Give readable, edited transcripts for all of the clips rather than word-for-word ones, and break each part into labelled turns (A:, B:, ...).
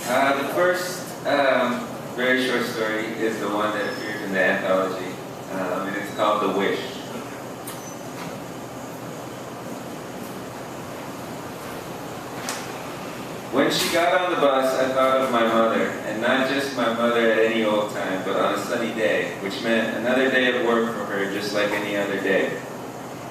A: The first very short story is the one that appears in the anthology, and it's called The Wish. When she got on the bus, I thought of my mother, and not just my mother at any old time, but on a sunny day, which meant another day of work for her just like any other day.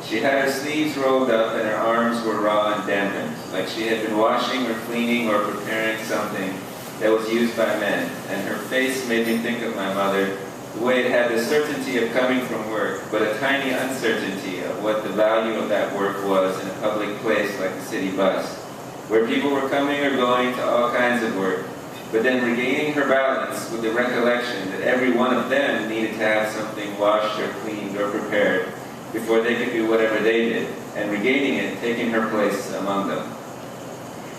A: She had her sleeves rolled up and her arms were raw and dampened, like she had been washing or cleaning or preparing something that was used by men, and her face made me think of my mother, the way it had the certainty of coming from work, but a tiny uncertainty of what the value of that work was in a public place like a city bus, where people were coming or going to all kinds of work, but then regaining her balance with the recollection that every one of them needed to have something washed or cleaned or prepared before they could do whatever they did, and regaining it, taking her place among them.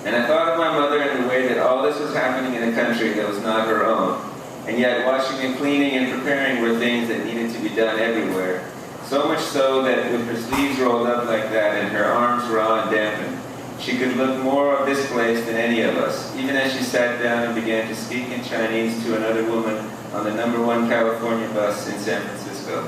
A: And I thought of my mother in the way that all this was happening in a country that was not her own, and yet washing and cleaning and preparing were things that needed to be done everywhere, so much so that with her sleeves rolled up like that and her arms raw and dampened, she could look more of this place than any of us, even as she sat down and began to speak in Chinese to another woman on the #1 California bus in San Francisco.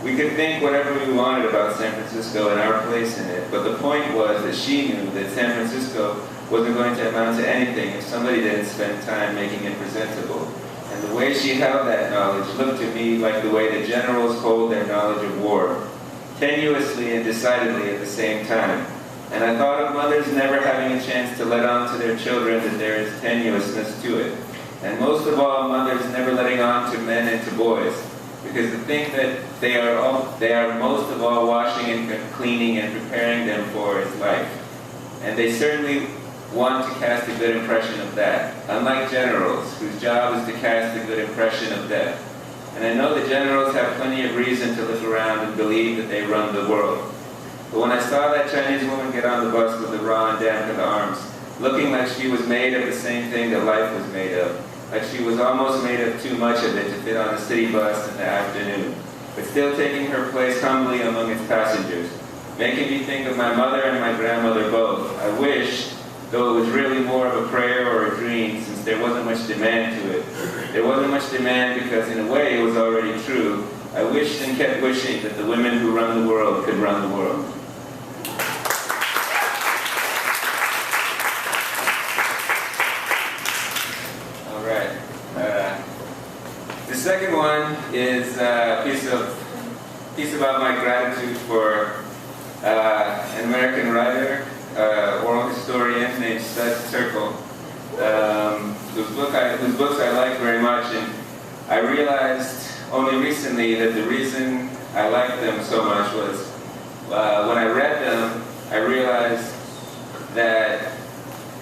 A: We could think whatever we wanted about San Francisco and our place in it, but the point was that she knew that San Francisco wasn't going to amount to anything if somebody didn't spend time making it presentable. And the way she held that knowledge looked to me like the way that generals hold their knowledge of war, tenuously and decidedly at the same time. And I thought of mothers never having a chance to let on to their children that there is tenuousness to it. And most of all, mothers never letting on to men and to boys. Because the thing that they are most of all washing and cleaning and preparing them for is life. And they certainly want to cast a good impression of that, unlike generals, whose job is to cast a good impression of death. And I know that generals have plenty of reason to look around and believe that they run the world. But when I saw that Chinese woman get on the bus with the raw and dampened arms, looking like she was made of the same thing that life was made of, like she was almost made of too much of it to fit on a city bus in the afternoon, but still taking her place humbly among its passengers, making me think of my mother and my grandmother both. I wished, though it was really more of a prayer or a dream, since there wasn't much demand to it. There wasn't much demand because in a way it was already true. I wished and kept wishing that the women who run the world could run the world. The second one is a piece about my gratitude for an American writer, oral historian named Studs Terkel, whose books I like very much, and I realized only recently that the reason I liked them so much was when I read them, I realized that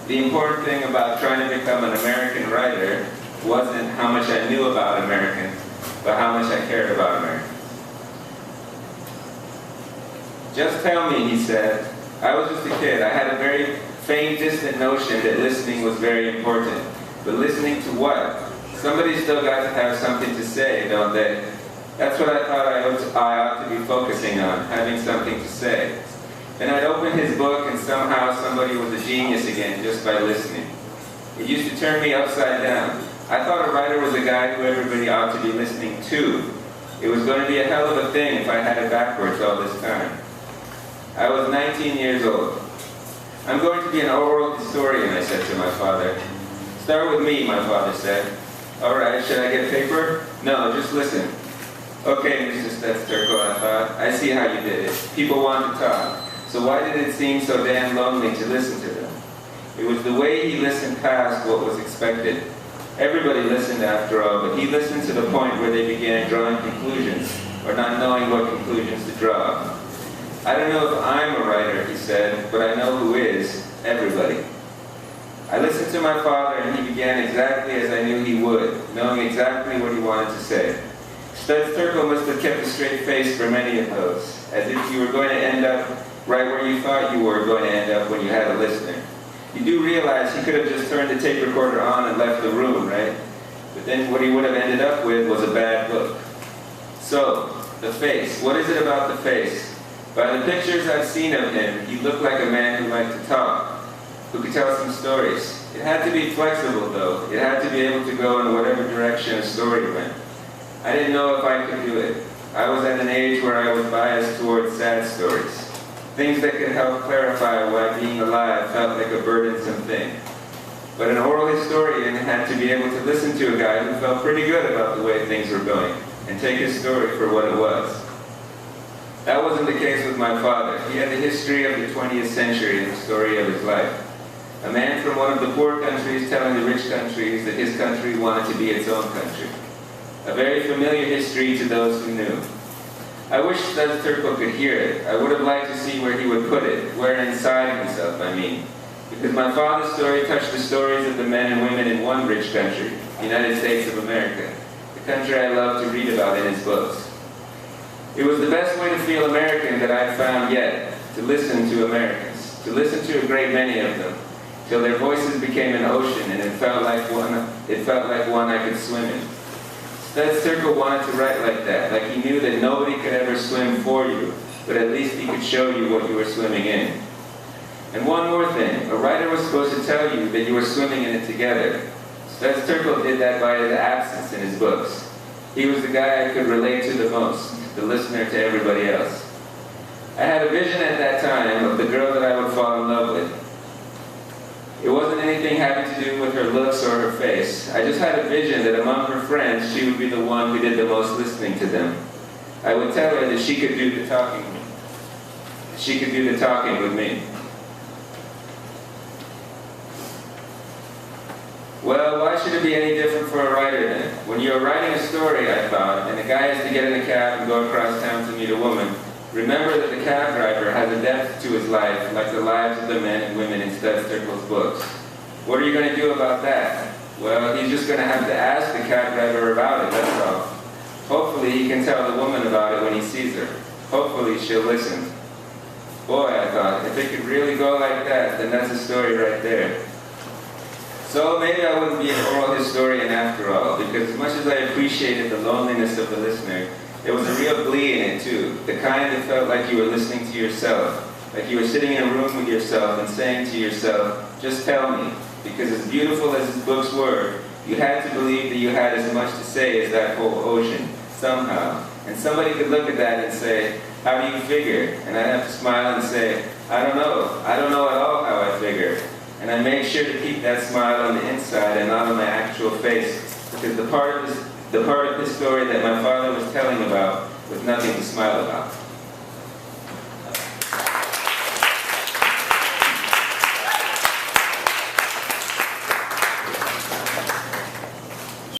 A: the important thing about trying to become an American writer wasn't how much I knew about Americans, but how much I cared about Americans. Just tell me, he said. I was just a kid. I had a very faint, distant notion that listening was very important. But listening to what? Somebody's still got to have something to say, don't they? That's what I thought I ought to be focusing on, having something to say. Then I'd open his book and somehow somebody was a genius again just by listening. It used to turn me upside down. I thought a writer was a guy who everybody ought to be listening to. It was going to be a hell of a thing if I had it backwards all this time. I was 19 years old. I'm going to be an oral historian, I said to my father. Start with me, my father said. All right, should I get paper? No, just listen. Okay, Mr. Studs Terkel, I thought. I see how you did it. People want to talk. So why did it seem so damn lonely to listen to them? It was the way he listened past what was expected. Everybody listened after all, but he listened to the point where they began drawing conclusions, or not knowing what conclusions to draw. I don't know if I'm a writer, he said, but I know who is, everybody. I listened to my father and he began exactly as I knew he would, knowing exactly what he wanted to say. Studs Terkel must have kept a straight face for many of those, as if you were going to end up right where you thought you were going to end up when you had a listener. You do realize he could have just turned the tape recorder on and left the room, right? But then what he would have ended up with was a bad look. So, the face. What is it about the face? By the pictures I've seen of him, he looked like a man who liked to talk, who could tell some stories. It had to be flexible, though. It had to be able to go in whatever direction a story went. I didn't know if I could do it. I was at an age where I was biased towards sad stories, things that could help clarify why being alive felt like a burdensome thing. But an oral historian had to be able to listen to a guy who felt pretty good about the way things were going and take his story for what it was. That wasn't the case with my father. He had the history of the 20th century and the story of his life. A man from one of the poor countries telling the rich countries that his country wanted to be its own country. A very familiar history to those who knew. I wish Studs Terkel could hear it. I would have liked to see where he would put it, where inside himself, I mean. Because my father's story touched the stories of the men and women in one rich country, the United States of America, the country I love to read about in his books. It was the best way to feel American that I've found yet, to listen to Americans, to listen to a great many of them, till their voices became an ocean and it felt like one I could swim in. Studs Terkel wanted to write like that, like he knew that nobody could ever swim for you, but at least he could show you what you were swimming in. And one more thing, a writer was supposed to tell you that you were swimming in it together. Studs Terkel did that by his absence in his books. He was the guy I could relate to the most, the listener to everybody else. I had a vision at that time of the girl that I would fall in love with. It wasn't anything having to do with her looks or her face. I just had a vision that among her friends, she would be the one who did the most listening to them. I would tell her that she could do the talking. She could do the talking with me. Well, why should it be any different for a writer then? When you're writing a story, I thought, and the guy has to get in a cab and go across town to meet a woman, remember that the cab driver has a depth to his life, like the lives of the men and women in Studs Terkel's books. What are you going to do about that? Well, he's just going to have to ask the cab driver about it, that's all. Hopefully he can tell the woman about it when he sees her. Hopefully she'll listen. Boy, I thought, if it could really go like that, then that's a story right there. So maybe I wouldn't be an oral historian after all, because as much as I appreciated the loneliness of the listener, there was a real glee in it too, the kind that felt like you were listening to yourself, like you were sitting in a room with yourself and saying to yourself, just tell me, because as beautiful as his books were, you had to believe that you had as much to say as that whole ocean, somehow. And somebody could look at that and say, how do you figure? And I'd have to smile and say, I don't know at all how I figure. And I made sure to keep that smile on the inside and not on my actual face, because the part of this story that my father was telling about was nothing to smile about.